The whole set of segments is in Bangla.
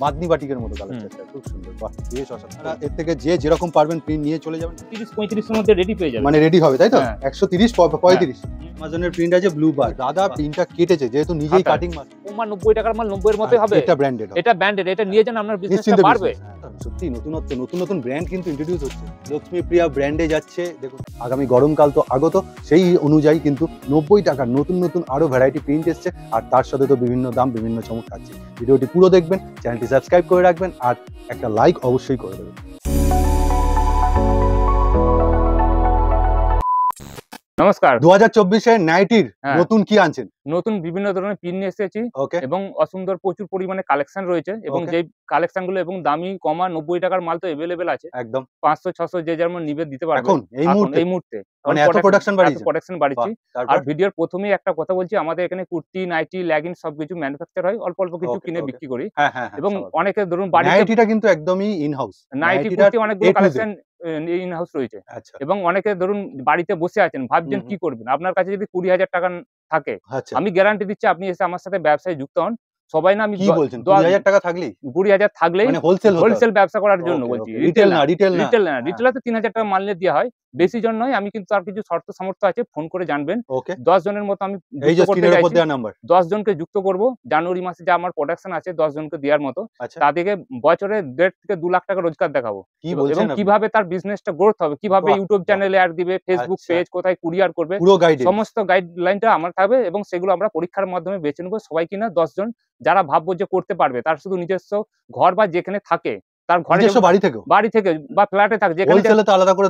বাদনি বাটিকের মতো কালার চার্টটা খুব সুন্দর। বাহ, বেশ অসাধারণ। এর থেকে যে যেরকম পারবেন প্রিন্ট নিয়ে চলে যাবেন, 30-35 এর মধ্যে রেডি পেয়ে যাবে, মানে রেডি হবে, তাই তো? হ্যাঁ। 130 35। আমাজনের প্রিন্ট আছে ব্লু বার। দাদা প্রিন্টটা কেটেছে যেহেতু নিজেই কাটিং মাস্টার। ওমা 90 টাকার মাল 90 এর মতোই হবে। এটা ব্র্যান্ডেড, এটা ব্র্যান্ডেড, এটা নিয়ে যান আপনার বিজনেসটা বাড়বে। সত্যি নতুন নতুন ব্র্যান্ড কিন্তু ইন্ট্রোডিউস হচ্ছে। লক্ষ্মী প্রিয়া ব্র্যান্ডে যাচ্ছে। দেখুন আগামী গরমকাল তো আগত, সেই অনুযায়ী কিন্তু 90 টাকার নতুন আরো ভ্যারাইটি প্রিন্ট এসছে, আর তার সাথে তো বিভিন্ন দাম বিভিন্ন চমক থাকছে। ভিডিওটি পুরো দেখবেন, চ্যানেলটি সাবস্ক্রাইব করে রাখবেন, আর একটা লাইক অবশ্যই করে দেবেন। নমস্কার। 2024-এর নাইটির নতুন কি আনছেন? নতুন বিভিন্ন ধরনের পিন নিয়ে এসেছি এবং অসুন্দর প্রচুর পরিমাণে কালেকশন রয়েছে, এবং যে কালেকশন গুলো এবং দামি কমা 90 টাকার মাল তো अवेलेबल আছে একদম। 500-600 যে যেমন নিবে দিতে পারবে এখন এই মুহূর্তে মানে এত প্রোডাকশন বাড়িয়েছি। আর ভিডিওর প্রথমেই একটা কথা বলছি, আমাদের এখানে কুর্তি, নাইটি, লেগিং সবকিছু ম্যানুফ্যাকচার হয়, অল্প কিছু কিনে বিক্রি করি। এবং অনেকে ধরুন নাইটিটা কিন্তু একদমই ইন হাউস, নাইটি কুর্তি অনেকগুলো কালেকশন ইন হাউস রয়েছে। এবং অনেকে ধরুন বাড়িতে বসে আছেন, ভাবছেন কি করবেন, আপনার কাছে যদি 20,000 টাকা থাকে, আমি গ্যারান্টি দিচ্ছি আপনি এসে আমার সাথে ব্যবসায় যুক্ত হন। সবাই না, আমি কি বলছেন 20,000 টাকা থাকলেই 20,000 থাকলেই মানে হোলসেল ব্যবসা করার জন্য বলছি, রিটেল না। রিটেলে তো 3,000 টাকা মাল নিয়ে দেওয়া হয়, বেশি জন নয়। আমি কিন্তু তার কিছু শর্ত সামর্থ্য আছে, ফোন করে জানবেন। 10 জনের মতো আমি যুক্ত করতে চাইছি, 10 জনকে যুক্ত করব। জানুয়ারি মাসে যে আমার প্রোডাকশন আছে 10 জনকে দেওয়ার মতো, তাদেরকে বছরে 1.5 থেকে 2 লাখ টাকা রোজগার দেখাবো, এবং কিভাবে তার বিজনেসটা গ্রোথ হবে, কিভাবে ইউটিউব চ্যানেলে অ্যাড দিবে, ফেসবুক পেজ কোথায় কুরিয়ার করবে, সমস্ত গাইডলাইনটা আমার থাকবে। এবং সেগুলো আমরা পরীক্ষার মাধ্যমে বেছে নেবো। সবাই কিনা 10 জন যারা ভাববো যে করতে পারবে, তার শুধু নিজস্ব ঘর বা যেখানে থাকে তার ঘরে, বাড়ি থেকে বা ফ্ল্যাটে থাকে, যেখানে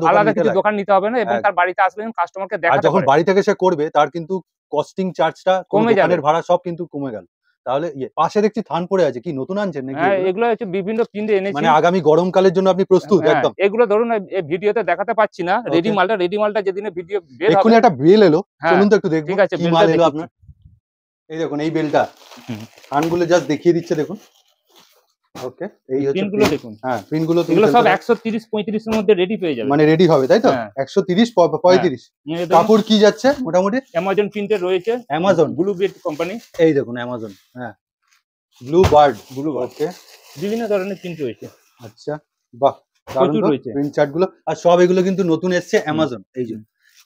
আলাদা কিছু দোকান নিতে হবে না, এবং তার বাড়িতে আসবেন কাস্টমারকে দেখাতে, যখন বাড়ি থেকে সে করবে তার কিন্তু কস্টিং চার্জটা কমে যাবে, ভাড়া সব কিন্তু কমে গেল। তাহলে পাশে দেখছি থান পড়ে আছে, কি নতুন আনছেন নাকি? হ্যাঁ, এগুলো হচ্ছে বিভিন্ন প্রিন্টে এনেছি, মানে আগামী গরমকালের জন্য আপনি প্রস্তুত একদম। এগুলো ধরুন এই ভিডিওতে দেখাতে পাচ্ছি না, রেডি মালটা যেদিনে ভিডিও বের হবে। এক্ষুনি একটা বেল এলো, চলুন তো একটু দেখব কি মাল এলো আপনার। এই দেখুন এই বেলটা, থানগুলো জাস্ট দেখিয়ে দিচ্ছে দেখুন। ওকে, এই হচ্ছে পিনগুলো দেখুন। হ্যাঁ, পিনগুলো এগুলো সব 130-35 এর মধ্যে রেডি পেয়ে যাবে, মানে রেডি হবে, তাই তো? 130-35। কাপড় কি যাচ্ছে মোটামুটি? অ্যামাজন প্রিন্টের রয়েছে, অ্যামাজন ব্লু বার্ড কোম্পানি। এই দেখুন অ্যামাজন, হ্যাঁ ব্লু বার্ড। ওকে, বিভিন্ন ধরনের প্রিন্ট রয়েছে। আচ্ছা, বাহ, দারুণ রয়েছে প্রিন্ট চার্টগুলো। আর সব এগুলো কিন্তু নতুন এসেছে অ্যামাজন। এই যে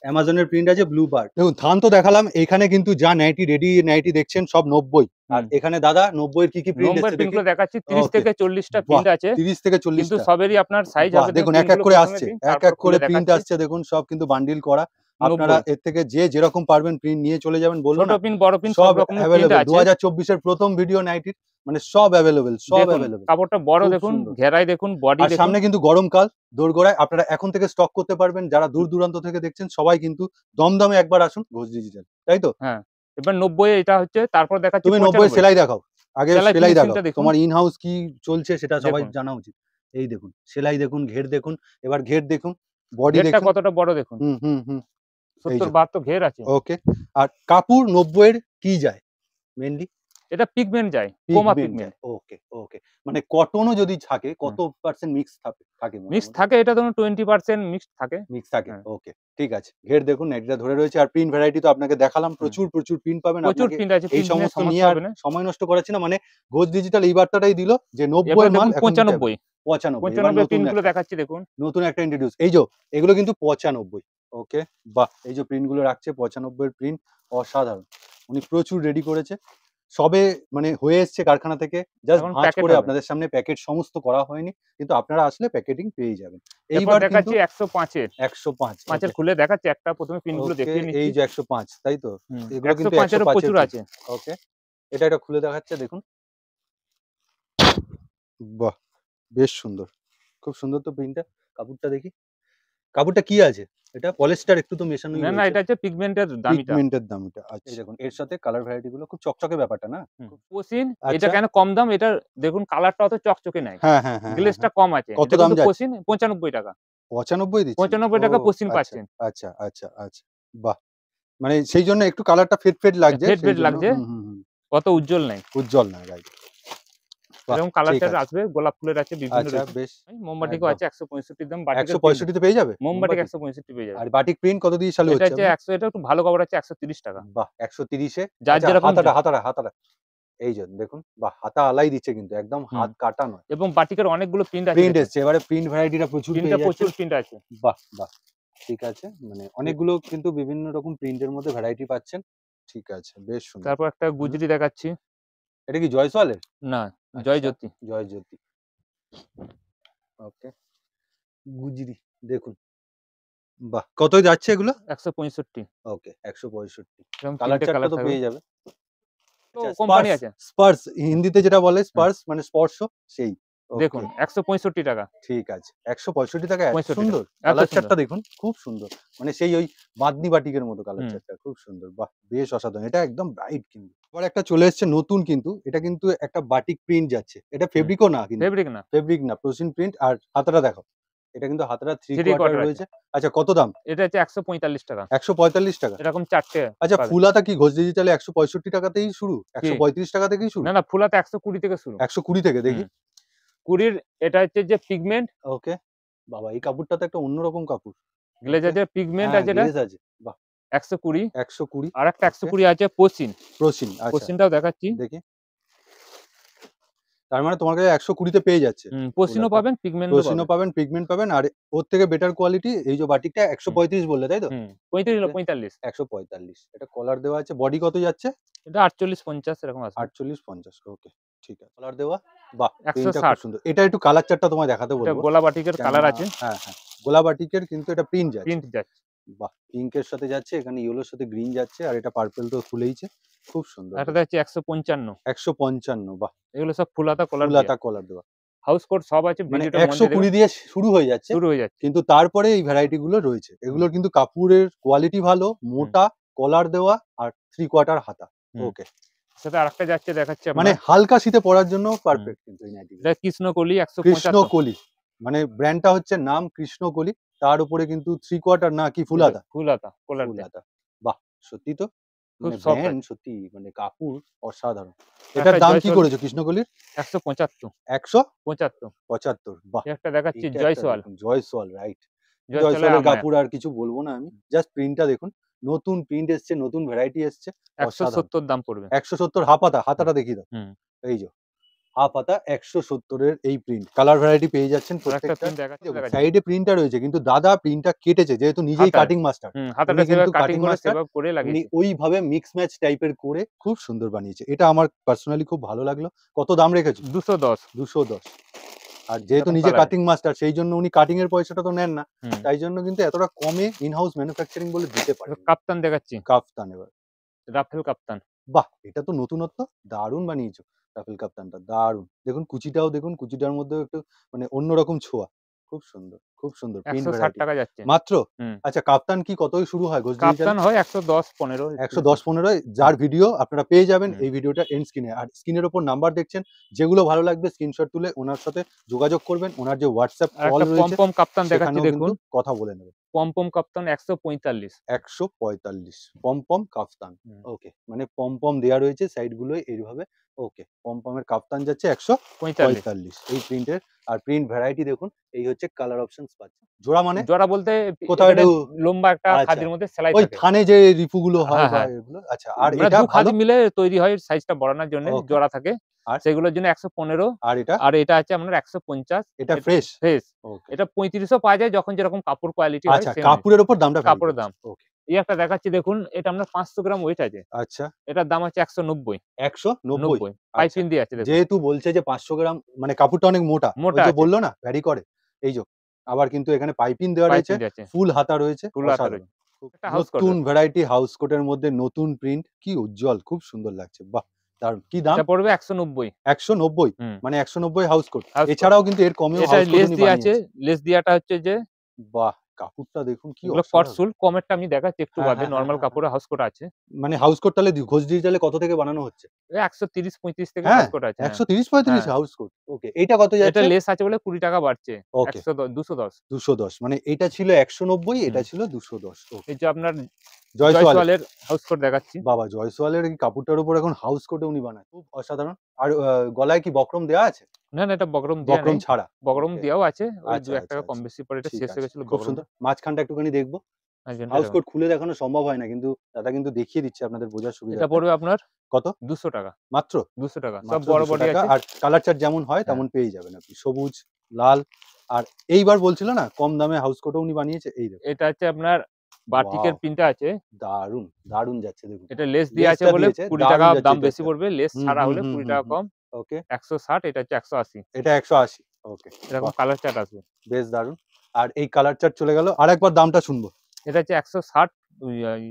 অ্যামাজনের প্রিন্ট আছে ব্লু বার্ড। দেখুন থান তো দেখালাম, এখানে কিন্তু যা নাইটি রেডি নাইটি দেখছেন সব 90। আর এখানে দাদা 90 এর কি প্রিন্ট আছে দেখুন, দেখাচ্ছি 30 থেকে 40টা প্রিন্ট আছে। 30 থেকে 40টা, কিন্তু সবেরই আপনার সাইজ হবে। দেখুন এক এক করে আসছে, এক এক করে প্রিন্ট আসছে দেখুন, সব কিন্তু বান্ডিল করা। আপনারা এর থেকে যে যেরকম পারবেন প্রিন্ট নিয়ে চলে যাবেন, বলুন ছোট প্রিন্ট বড় প্রিন্ট সব अवेलेबल। 2024 এর প্রথম ভিডিও নাইটির, মানে সব अवेलेबल, সব अवेलेबल। কাপড়টা বড় দেখুন, ঘেরাই দেখুন, বডি দেখুন। সামনে কিন্তু গরমকাল দোরগোড়ায়, আপনারা এখন থেকে স্টক করতে পারবেন। যারা দূর দূরান্ত থেকে দেখছেন সবাই কিন্তু দমদমে একবার আসুন ঘোষ ডিজিটাল, তাই তো? হ্যাঁ, এবার 90 এটা হচ্ছে, তারপর দেখাচ্ছি তুমি 90 সেলাই দেখাও, আগে সেলাই দেখাও। তোমার ইন হাউস কি চলছে সেটা সবাই জানা উচিত। এই দেখুন সেলাই দেখুন, ঘের দেখুন, এবার ঘের দেখুন, বডি দেখুন কতটা বড় দেখুন। 70-72 ঘের আছে। ওকে, আর কাপড় 90 এর কি যায় মেইনলি? এটা পিগমেন্ট যায়, কোমা পিগমেন্ট। ওকে ওকে, মানে কটনও যদি থাকে কত পার্সেন্ট মিক্স থাকে? মিক্স থাকে, এটা ধরুন 20% মিক্স থাকে। ওকে, ঠিক আছে। ঘের দেখুন, এটা ধরে রয়েছে। আর প্রিন্ট ভ্যারাইটি তো আপনাকে দেখালাম, প্রচুর প্রিন্ট পাবেন। প্রচুর প্রিন্ট আছে, এই সমস্ত নিয়ে আর সময় নষ্ট করাচ্ছি না। মানে ঘোষ ডিজিটাল এই বার্তাটাই দিল যে 90 মাল 95 প্রিন্টগুলো দেখাচ্ছি দেখুন, নতুন একটা ইন্ট্রোডিউস। এই যে এগুলো কিন্তু 95। ওকে, বাহ, এই যে প্রিন্টগুলো রাখছে 95 এর প্রিন্ট, অসাধারণ। উনি প্রচুর রেডি করেছে, সবে মানে হয়ে এসছে কারখানা থেকে, জাস্ট ভাঁজ করে আপনাদের সামনে প্যাকেট সমস্ত করা হয়নি, কিন্তু আপনারা আসলে প্যাকেটিং পেয়ে যাবেন। এইবার দেখাচ্ছি 105 এর 105 এর খুলে দেখাচ্ছি। একটা প্রথমে পিনগুলো দেখিয়ে নিচ্ছি। এই যে 105, তাই তো? এগুলো কিন্তু 105 এর প্রচুর আছে। ওকে, এটা খুলে দেখাচ্ছে দেখুন, বাহ, বেশ সুন্দর, খুব সুন্দর তো প্রিন্টটা। কাপড়টা দেখি, কাপড়টা কি আছে? এটা পলিস্টার একটু তো মেশানো না না, এটা হচ্ছে পিগমেন্টের দামিটা। আচ্ছা, দেখুন এর সাথে কালার ভ্যারাইটি গুলো খুব চকচকে ব্যাপারটা না? পশিন, এটা কেন কম দাম? এটা দেখুন কালারটা অত চকচকে নাই, গ্লেজটা কম আছে। কত দাম যাচ্ছে? পশিন 95 টাকা। 95 দিচ্ছেন? 95 টাকা পশিন পাচ্ছেন। আচ্ছা আচ্ছা আচ্ছা, বাহ, মানে সেই জন্য একটু কালারটা ফেড লাগছে। কত উজ্জ্বল নাই, রাইট। এরকম কালারটা আসবে, গোলাপ ফুলের আছে বিভিন্ন রকম। বেশ, মোমবাটিকও আছে 165 দাম। 165 তে পেয়ে যাবে মোমবাটিক, 165 পেয়ে যাবে। আর বাটিক প্রিন্ট কত দিয়ে চালু হচ্ছে? এটা হচ্ছে 100, এটা একটু ভালো কাপড় আছে 130 টাকা। বাহ, 130 এ যার যেরকম হাতাটা এই যে দেখুন, বাহ, হাতা আলাই দিচ্ছে কিন্তু একদম হাত কাটা নয়। এবং বাটিকের অনেকগুলো প্রিন্ট এসছে, এবারে প্রিন্ট ভ্যারাইটিটা প্রচুর পেয়ে যাচ্ছে। প্রচুর প্রিন্ট আছে। বাহ বাহ, ঠিক আছে, মানে অনেকগুলো কিন্তু বিভিন্ন রকম প্রিন্টের মধ্যে ভ্যারাইটি পাচ্ছেন। ঠিক আছে, বেশ সুন্দর। তারপর একটা গুজরি দেখাচ্ছি। এটা কি জয়সওয়ালের? না, জয়জ্যোতি। জয়জ্যোতি, ওকে। গুজরি দেখুন, বাহ, কত যাচ্ছে এগুলো? 165। ওকে, 165। এরকম কালার তিনটে চার্টটা কালার তো থাকবে। পেয়ে যাবে। তো কোম্পানি আছে। স্পার্স, হিন্দিতে যেটা বলে স্পার্স মানে স্পর্শ, সেই। দেখুন 165 টাকা। ঠিক আছে, 165 টাকা। এত 65 সুন্দর কালার চার্টটা দেখুন, খুব সুন্দর, মানে সেই ওই বাদনি বাটিকের মতো কালার চার্টটা, খুব সুন্দর। বাহ, বেশ অসাধারণ, এটা একদম ব্রাইট। কিন্তু আবার একটা চলে এসেছে নতুন, কিন্তু এটা কিন্তু একটা বাটিক প্রিন্ট যাচ্ছে। এটা ফেব্রিকও না, কিন্তু ফেব্রিক না, প্রোসিন প্রিন্ট। আর হাতাটা দেখো, এটা কিন্তু হাতাটা 3 কোয়ার্টার রয়েছে। আচ্ছা, কত দাম? এটা হচ্ছে 145 টাকা। 145 টাকা, এরকম 4টে। আচ্ছা, ফুল হাতা কি ঘোষ ডিজিটালে 165 টাকাতেই শুরু? 135 টাকা থেকেই শুরু? না, ফুল হাতা 120 থেকে শুরু। 120 থেকে, দেখি 20 এটা হচ্ছে যে পিগমেন্ট। ওকে, বাবা, এই কাপড়টা তো একটা অন্যরকম কাপড়। গ্লেজারের পিগমেন্ট আছে, এটা গ্লেজ আছে, বাহ। 120। 120, আর একটা 120 আছে পশিন। আচ্ছা, পশিনটাও দেখাচ্ছি, দেখি। তার মানে তোমার কাছে 120 তে পেয়ে যাচ্ছে। পশিনও পাবেন, পিগমেন্ট পাবেন। আর ওর থেকে বেটার কোয়ালিটি এই যে বাটিকটা 135 বললে, তাই তো? 45। 145। এটা কলার দেওয়া আছে। বডি কত যাচ্ছে? এটা 48-50 এরকম আছে। 48-50, ওকে, ঠিক আছে। কলার দেওয়া, বাহ, 160। খুব সুন্দর। এটা একটু কালার চার্টটা তোমায় দেখাতে বলবো। এটা গোলা বাটিকের কালার আছে। হ্যাঁ হ্যাঁ, গোলা বাটিকের, কিন্তু এটা প্রিন্ট যাচ্ছে। বাহ, পিঙ্কের সাথে যাচ্ছে, এখানে ইয়েলোর সাথে গ্রিন যাচ্ছে, আর এটা পার্পল তো খুলেইছে, খুব সুন্দর। এটা যাচ্ছে 155। 155, বাহ। এগুলো সব ফুলাতা কলার দেওয়া। হাউস কোট সব আছে, মানে ভিডিওটার মধ্যে 120 দিয়ে শুরু হয়ে যাচ্ছে, কিন্তু তারপরে এই ভ্যারাইটি গুলো রয়েছে। এগুলোর কিন্তু কাপড়ের কোয়ালিটি ভালো, মোটা, কলার দেওয়া, আর 3 কোয়ার্টার হাতা। ওকে, সাথে আরেকটা যাচ্ছে দেখাচ্ছি, মানে হালকা শীতে পরার জন্য পারফেক্ট। কিন্তু এই নাইটি, এটা কৃষ্ণকলি 175। কৃষ্ণকলি, মানে ব্র্যান্ডটা হচ্ছে নাম কৃষ্ণকলি, তার উপরে কিন্তু 3 কোয়ার্টার না কি ফুল হাতা। বাহ, সত্যি তো, মানে ব্র্যান্ড সত্যি, মানে কাপড় অসাধারণ। এটার দাম কি করেছো কৃষ্ণকলির? 175। 175, বাহ। একটা দেখাচ্ছি জয়সওয়াল, রাইট। জয়সওয়ালের কাপড় আর কিছু বলবো না আমি, জাস্ট প্রিন্টটা দেখুন, নতুন প্রিন্ট এসছে, নতুন ভ্যারাইটি এসছে। 170 দাম পড়বে। 170 হাতাটা দেখিয়ে দাও। এই যে হাফ হাতা, 170 এর এই প্রিন্ট, কালার ভ্যারাইটি পেয়ে যাচ্ছেন প্রত্যেকটা। সাইডে প্রিন্টটা রয়েছে, কিন্তু দাদা প্রিন্টটা কেটেছে, যেহেতু নিজেই কাটিং মাস্টার, উনি ওইভাবে মিক্স ম্যাচ টাইপের করে খুব সুন্দর বানিয়েছে। এটা আমার পার্সোনালি খুব ভালো লাগলো। কত দাম রেখেছো? 210। আর যেহেতু নিজে কাটিং মাস্টার, সেই জন্য উনি কাটিং এর পয়সাটা তো নেন না, তাই জন্য কিন্তু এতটা কমে ইন হাউস ম্যানুফ্যাকচারিং বলে দিতে পারে। কাপ্তান দেখাচ্ছি, কাপ্তান, এবার রাফেল কাপ্তান, বাহ, এটা তো নতুনত্ব, দারুণ বানিয়েছো রাফেল কাপ্তানটা, দারুণ। দেখুন কুচিটাও দেখুন, কুচিটার মধ্যেও একটু মানে অন্যরকম ছোঁয়া, খুব সুন্দর, খুব সুন্দর। 160 টাকা যাচ্ছে মাত্র। আচ্ছা, কাপ্তান কি কতই শুরু হয়? কাপ্তান হয় 110-15। 110-15, যার ভিডিও আপনারা পেয়ে যাবেন এই ভিডিওটা এন্ড স্ক্রিনে। আর স্ক্রিনের উপর নাম্বার দেখছেন, যেগুলো ভালো লাগবে স্ক্রিনশট তুলে ওনার সাথে যোগাযোগ করবেন। ওনার যে হোয়াটসঅ্যাপ কল রয়েছে, পমপম কাপ্তান দেখাচ্ছি, দেখুন কথা বলে নেবেন। পমপম কাপ্তান 145। 145 পমপম কাপ্তান, ওকে, মানে পমপম দেয়া রয়েছে সাইড গুলোয় এইভাবে। ওকে, পমপমের কাপ্তান যাচ্ছে 145 এই প্রিন্টের। আর প্রিন্ট ভ্যারাইটি দেখুন, এই হচ্ছে কালার অপশনস পাচ্ছেন। জোড়া মানে জোড়া বলতে কোথাও একটু লম্বা একটা খাদির মধ্যে সেলাই ওই থাকে, থানে যে রিপুগুলো হয় বা এগুলো। আচ্ছা, আর এটা দু খাদি মিলে তৈরি হয়, সাইজটা বাড়ানোর জন্য জোড়া থাকে, আর সেগুলোর জন্য 115। আর এটা আছে আপনার 150। এটা ফ্রেশ। এটা 35ও পাওয়া যায়, যখন যেরকম কাপড় কোয়ালিটি হয়। আচ্ছা, কাপড়ের উপর দামটা, কাপড়ের দাম। ওকে, এই একটা দেখাচ্ছি দেখুন, এটা আপনার 500 গ্রাম ওয়েট আছে। আচ্ছা, এটার দাম আছে 190। 190 পাইপিং দিয়ে আছে। যেহেতু বলছে যে 500 গ্রাম, মানে কাপড়টা অনেক মোটা, ওই যে বললো না ভ্যারি করে, এই যে আবার কিন্তু এখানে পাইপিং দেওয়া রয়েছে, ফুল হাতা রয়েছে। নতুন ভ্যারাইটি হাউস কোটের মধ্যে নতুন প্রিন্ট, কি উজ্জ্বল, খুব সুন্দর লাগছে। বাহ, দারুণ। কি দাম? এটা পড়বে 190। 190, মানে 190 হাউস কোট। এছাড়াও কিন্তু এর কমেও হাউস কোট লেস দিয়ে আছে। লেস দিয়াটা হচ্ছে যে, বাহ, কাপড়টা দেখুন কি কটসুল। কমেরটা আমি দেখাচ্ছি একটু বাদে, নরমাল কাপড়ে হাউস কোট আছে। মানে হাউস কোট তাহলে ঘোষ ডিজিটালে কত থেকে বানানো হচ্ছে? 130-35 থেকে হাউস কোট আছে। 130-35 হাউস কোট, ওকে। এটা কত যাচ্ছে? এটা লেস আছে বলে 20 টাকা বাড়ছে। 210। মানে এটা ছিল 190, এটা ছিল 210। এই যে আপনার জয়সওয়ালের হাউস কোট দেখাচ্ছি। বাবা, জয়সওয়ালের এই কাপড়টার উপর এখন হাউস কোটে উনি বানায়, খুব অসাধারণ। আর গলায় কি বক্রম দেওয়া আছে? না, এটা বক্রম ছাড়া। বক্রম দেওয়াও আছে, ওই 2-1 টাকা কম বেশি পড়ে, এটা শেষ হয়ে গেছিল। খুব সুন্দর। মাঝখানটা একটুখানি দেখবো, হাউস কোট খুলে দেখানো সম্ভব হয় না, কিন্তু দাদা কিন্তু দেখিয়ে দিচ্ছে আপনাদের বোঝার সুবিধা। এটা পড়বে আপনার কত? 200 টাকা মাত্র 200 টাকা। সব বড় বডি আছে, আর কালার চার্ট যেমন হয় তেমন পেয়ে যাবেন আপনি, সবুজ, লাল। আর এইবার বলছিল না কম দামে হাউস কোটও উনি বানিয়েছে, এই দেখুন এটা হচ্ছে আপনার বাটিকের প্রিন্টটা আছে, দারুন দারুন যাচ্ছে দেখুন। এটা লেস দিয়ে আছে বলে 20 টাকা দাম বেশি পড়বে, লেস ছাড়া হলে 20 টাকা কম। ওকে 160, এটা হচ্ছে 180, এটা 180। ওকে এরকম কালার চার্ট আসবে, বেশ দারুন। আর এই কালার চার্ট চলে গেল, আরেকবার দামটা শুনবো। এটা হচ্ছে 160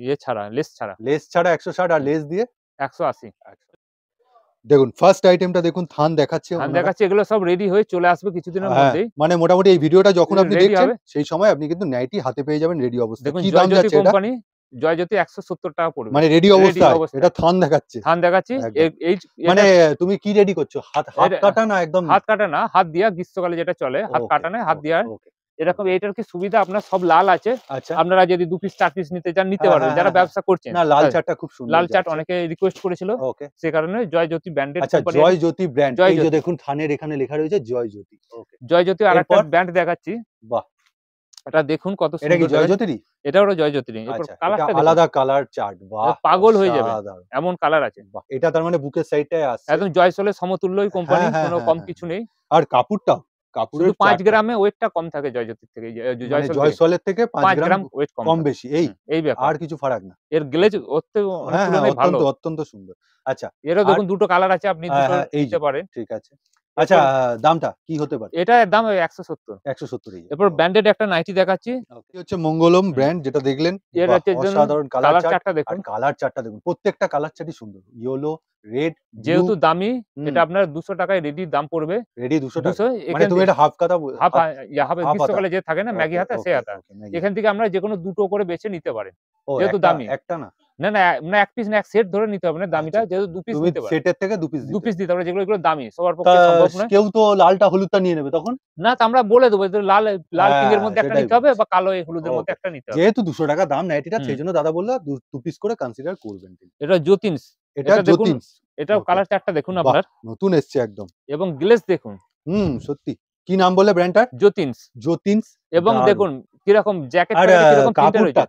ইয়ে ছাড়া, লেস ছাড়া 160, আর লেস দিয়ে 180। দেখুন ফার্স্ট আইটেমটা দেখুন, থান দেখাচ্ছে, এগুলো সব রেডি হয়ে চলে আসবে কিছুদিনের মধ্যেই। মানে মোটামুটি এই ভিডিওটা যখন আপনি দেখছেন সেই সময় আপনি কিন্তু নাইটি হাতে পেয়ে যাবেন রেডি অবস্থায়। কি দাম যাচ্ছে এটা? কোম্পানি জয়জ্যোতি 170 টাকা পড়বে, মানে রেডি অবস্থায়। এটা থান দেখাচ্ছি এই মানে তুমি কি রেডি করছো? হাত কাটা না? একদম হাত কাটা না, হাত দিয়া, গ্রীষ্মকালে যেটা চলে হাত কাটা না, হাত দিয়া এরকম। এইটার কি সুবিধা, আপনার সব লাল আছে, আপনারা যদি 2 পিস 4 পিস নিতে চান নিতে পারবেন, যারা ব্যবসা করছেন। না লাল চার্টটা খুব সুন্দর, লাল চার্ট অনেকে রিকোয়েস্ট করেছিল, সেই কারণে জয়জ্যোতি ব্র্যান্ডের কোম্পানি। জয়জ্যোতি ব্র্যান্ড, এই যে দেখুন থানের এখানে লেখা রয়েছে জয়জ্যোতি। ওকে জয়জ্যোতি আরেকটা ব্র্যান্ড দেখাচ্ছি। বাহ, এটা দেখুন কত সুন্দর। এটা কি জয়জ্যোতিরই? এটা হলো জয়জ্যোতিরই। এরপর কালারটা আলাদা কালার চার্ট, বাহ পাগল হয়ে যাবে এমন কালার আছে। বাহ, এটা তার মানে বুকের সাইডটায় আছে, একদম জয়সলের সমতুল্যই কোম্পানি, কোনো কম কিছু নেই। আর কাপড়টাও, কাপড়ের 5 গ্রামে ওয়েটটা কম থাকে জয়জ্যোতির থেকে, জয়সলের থেকে 5 গ্রাম ওয়েট কম বেশি, এই ব্যাপার, আর কিছু ফারাক না। এর গ্লেজ তুলনায় ভালো, অত্যন্ত সুন্দর। আচ্ছা এরও দেখুন দুটো কালার আছে, আপনি দুটো নিতে পারেন। ঠিক আছে। আচ্ছা দামটা কি হতে পারে? এটার দাম 170। এরপর ব্র্যান্ডেড একটা নাইটি দেখাচ্ছি, এই হচ্ছে মঙ্গলম ব্র্যান্ড, যেটা দেখলেন অসাধারণ কালার চার্টটা দেখুন। কালার চার্টটা দেখুন, প্রত্যেকটা কালার চার্টই সুন্দর, ইয়েলো, রেড। যেহেতু দামি, এটা আপনার 200 টাকায় রেডি দাম পড়বে। রেডি 200 টাকা, মানে তুমি এটা হাফ কাটা, হাফ গ্রীষ্মকালে যে থাকে না ম্যাগি হাতা, সেই হাতা। এখান থেকে আমরা যে কোনো দুটো করে বেছে নিতে পারেন, যেহেতু দামি। একটা না না এক পিস না, এক সেট ধরে নিতে হবে না দামিটা, যেহেতু 2 পিস নিতে পারেন। সেটের থেকে 2 পিস দিতে হবে, যেগুলো দামি সবার পক্ষে সম্ভব নয়। কেউ তো লালটা হলুদটা নিয়ে নেবে তখন না, তো আমরা বলে দেবো লাল পিঙ্ক এর মধ্যে একটা নিতে হবে, বা কালো হলুদের মধ্যে একটা নিতে হবে। যেহেতু 200 টাকা দাম নাইটিটা, সেই জন্য দাদা বললো 2 পিস করে কনসিডার করবেন। এটা যতীন্স, এটা যতীন্স, এটাও কালার চার্টটা দেখুন আপনার, নতুন এসছে একদম, এবং গ্লেজ দেখুন। সত্যি। কি নাম বলে ব্র্যান্ডটার? যতীন্স। এবং দেখুন কিরকম জ্যাকেট, কিরকম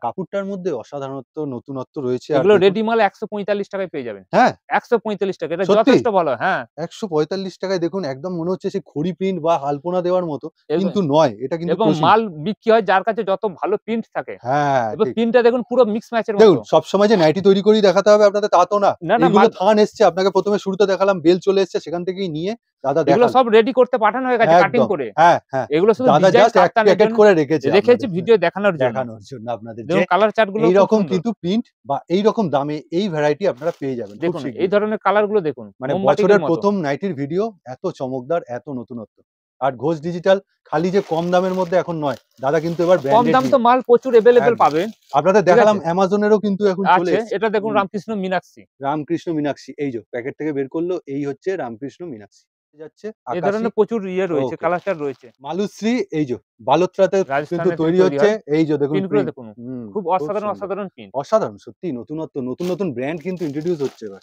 কাপড়টার মধ্যে অসাধারণত্ব, নতুনত্ব রয়েছে। এগুলো রেডি মাল 145 টাকায় পেয়ে যাবেন। হ্যাঁ 145 টাকা, এটা যথেষ্ট ভালো। হ্যাঁ 145 টাকায় দেখুন, একদম মনে হচ্ছে সেই খড়ি প্রিন্ট বা আলপনা দেওয়ার মতো, কিন্তু নয় এটা কিন্তু। এবং মাল বিক্রি হয় যার কাছে যত ভালো প্রিন্ট থাকে। হ্যাঁ, এবং প্রিন্টটা দেখুন পুরো মিক্স ম্যাচের মতো। দেখুন সব সময় যে নাইটি তৈরি করেই দেখাতে হবে আপনাদের তা তো না। এগুলো থান এসছে, আপনাকে প্রথমে শুরুতে দেখালাম, বেল চলে এসছে, সেখান থেকেই নিয়ে দাদা এগুলো সব রেডি করতে পাঠানো হয়ে গেছে কাটিং করে। হ্যাঁ এগুলো শুধু দাদা জাস্ট এক প্যাকেট করে রেখেছি ভিডিও দেখানোর জন্য আপনাদের। যে কালার চার্ট গুলো এইরকম কিন্তু প্রিন্ট বা এই রকম দামে এই ভ্যারাইটি আপনারা পেয়ে যাবেন। দেখুন এই ধরনের কালার গুলো দেখুন, মানে বছরের প্রথম নাইটির ভিডিও, এত চমকদার, এত নতুনত্ব। আর ঘোষ ডিজিটাল খালি যে কম দামের মধ্যে এখন নয়, দাদা কিন্তু এবার কম দাম তো মাল প্রচুর अवेलेबल পাবেন। আপনাদের দেখালাম অ্যামাজনেরও কিন্তু এখন চলে এসেছে। এটা দেখুন রামকৃষ্ণ মীনাক্ষী, এই যে প্যাকেট থেকে বের করলো, এই হচ্ছে রামকৃষ্ণ মীনাক্ষী যাচ্ছে। এই ধরনের প্রচুর রয়েছে, কালার চার্ট রয়েছে। মালুশ্রী, এই যে বালোত্রাতে কিন্তু তৈরি হচ্ছে, এই যে দেখুন খুব অসাধারণ প্রিন্ট, অসাধারণ সত্যি। নতুন ব্র্যান্ড কিন্তু ইন্ট্রোডিউস হচ্ছে এবার।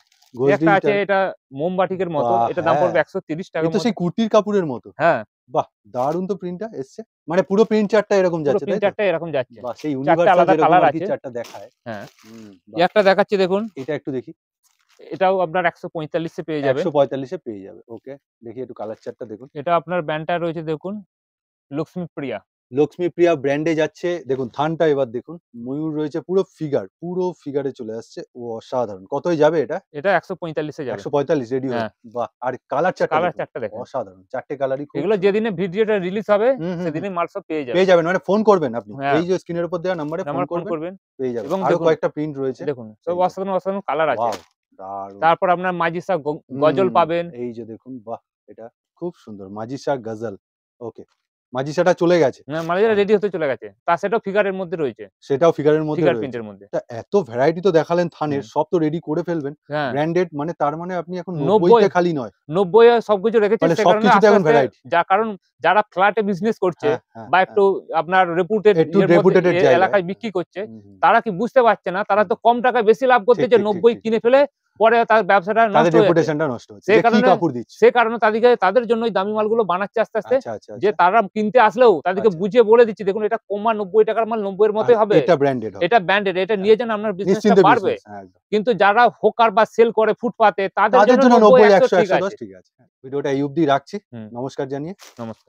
একটা আছে এটা মোমবাটিকের মতো, এটা দাম পড়বে 130 টাকা। এটা সেই কুর্তির কাপড়ের মতো। হ্যাঁ বাহ, দারুণ তো প্রিন্টটা এসছে, মানে পুরো প্রিন্ট চার্টটা এরকম যাচ্ছে, প্রিন্ট চার্টটা এরকম যাচ্ছে। বাহ, সেই ইউনিভার্সাল আলাদা কালার আছে, চার্টটা দেখায়। হ্যাঁ একটা দেখাচ্ছি দেখুন, এটা একটু দেখি। এটাও আপনার 145 এ পেয়ে যাবে। 145 এ পেয়ে যাবে। ওকে দেখি একটু কালার চার্টটা দেখুন। এটা আপনার ব্র্যান্ডটা রয়েছে দেখুন, লক্ষ্মীপ্রিয়া ব্র্যান্ডে যাচ্ছে। দেখুন থানটা এবার দেখুন, ময়ূর রয়েছে, পুরো ফিগারে চলে আসছে, ও অসাধারণ। কতই যাবে এটা? এটা 145 এ যাবে। 145 রেডি হয়। বাহ, আর কালার চার্টটা দেখুন, অসাধারণ। চারটে কালারই খুব। এগুলো যেদিনে ভিডিওটা রিলিজ হবে সেদিনই মাল সব পেয়ে যাবেন। মানে ফোন করবেন আপনি, এই যে স্ক্রিনের উপর দেওয়া নম্বরে ফোন করবেন, পেয়ে যাবেন। এবং আরো কয়েকটা প্রিন্ট রয়েছে দেখুন, সব অসাধারণ কালার আছে। তারপর আপনার মাজিসা গজল পাবেন, এই যে দেখুন। বাহ, এটা খুব সুন্দর, মাজিসা গজল। ওকে, মাজিসাটা চলে গেছে, মাজিসা রেডি হতে চলে গেছে। তার সেটাও ফিগারের মধ্যে রয়েছে, সেটাও ফিগারের মধ্যে রয়েছে, প্রিন্টের মধ্যে। এত ভ্যারাইটি তো দেখালেন থানের, সব তো রেডি করে ফেলবেন ব্র্যান্ডেড, মানে তার মানে আপনি এখন 90 তে খালি নয়, 90 এ সবকিছু রেখেছেন। মানে সবকিছুতে এখন ভ্যারাইটি, যার কারণ যারা ফ্ল্যাটে বিজনেস করছে বা একটু আপনার রেপুটেড এলাকায় বিক্রি করছে, তারা কি বুঝতে পারছে না, তারা তো কম টাকায় বেশি লাভ করতে যে 90 কিনে ফেলে পরে তার ব্যবসাটা নষ্ট হয়ে রেপুটেশনটা নষ্ট হচ্ছে, সেই কারণে কাপড় দিচ্ছে, সেই কারণে তাদের জন্য দামি মালগুলো বানাচ্ছে আস্তে আস্তে, যে তারা কিনতে আসলেও তাদেরকে বুঝিয়ে বলে দিচ্ছি, দেখুন এটা কমা 90 টাকার মাল 90 এর মতোই হবে, এটা ব্র্যান্ডেড, এটা নিয়ে যেন আপনার বিজনেসটা বাড়বে। কিন্তু যারা হোকার বা সেল করে ফুটপাতে তাদের জন্য 90 100 ঠিক আছে। ভিডিওটা এই অবধি রাখছি, নমস্কার জানিয়ে। নমস্কার।